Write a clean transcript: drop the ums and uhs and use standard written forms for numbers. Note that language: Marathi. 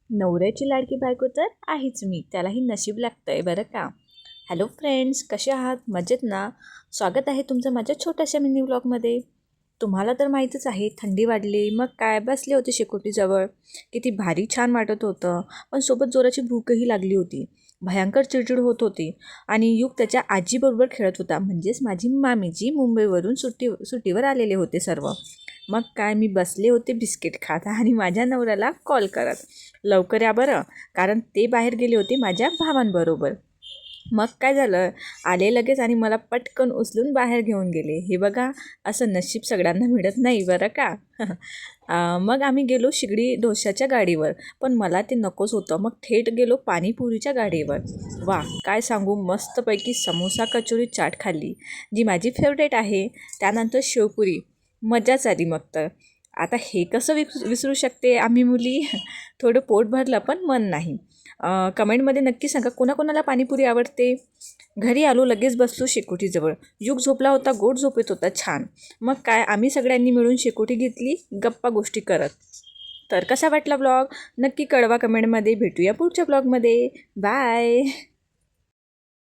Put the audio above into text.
नवऱ्याची लाडकी बायको तर आहेच मी, त्यालाही नशीब लागतंय बरं का. हॅलो फ्रेंड्स, कसे आहात? मजेत ना? स्वागत आहे तुमचं माझ्या छोट्याशा मिनी व्लॉगमध्ये. तुम्हाला तर माहीतच आहे, थंडी वाढली, मग काय बसले होते शेकोटीजवळ. किती भारी छान वाटत होतं, पण सोबत जोराची भूकही लागली होती. भयंकर चिडचिड होत होती आणि युग त्याच्या आजीबरोबर खेळत होता, म्हणजेच माझी मामी, जी मुंबईवरून सुट्टीवर आलेले होते सर्व. मग काय, मी बसले होते बिस्किट खात आणि माझ्या नवऱ्याला कॉल करत, लवकर या बरं, कारण ते बाहेर गेले होते माझ्या भावांबरोबर. मग काय झालं, आले लगेच आणि मला पटकन उचलून बाहेर घेऊन गेले. हे बघा, असं नशीब सगळ्यांना मिळत नाही बरं का. मग आम्ही गेलो शिगडी डोश्याच्या गाडीवर, पण मला ते नकोच होतं. मग थेट गेलो पाणीपुरीच्या गाडीवर. वा, काय सांगू, मस्तपैकी समोसा कचोरी चाट खाल्ली, जी माझी फेवरेट आहे. त्यानंतर शेवपुरी, मजाच आली मग तर. आता हे कसं विसरू शकते आम्ही मुली. थोडं पोट भरलं पण मन नाही. कमेंटमध्ये नक्की सांगा कोणाकोणाला पाणीपुरी आवडते. घरी आलो, लगेच बसलो शेकोटीजवळ. युग झोपला होता, गोड झोपेत होता छान. मग काय, आम्ही सगळ्यांनी मिळून शेकोटी घेतली गप्पा गोष्टी करत. तर कसा वाटला ब्लॉग नक्की कळवा कमेंटमध्ये. भेटूया पुढच्या ब्लॉगमध्ये. बाय.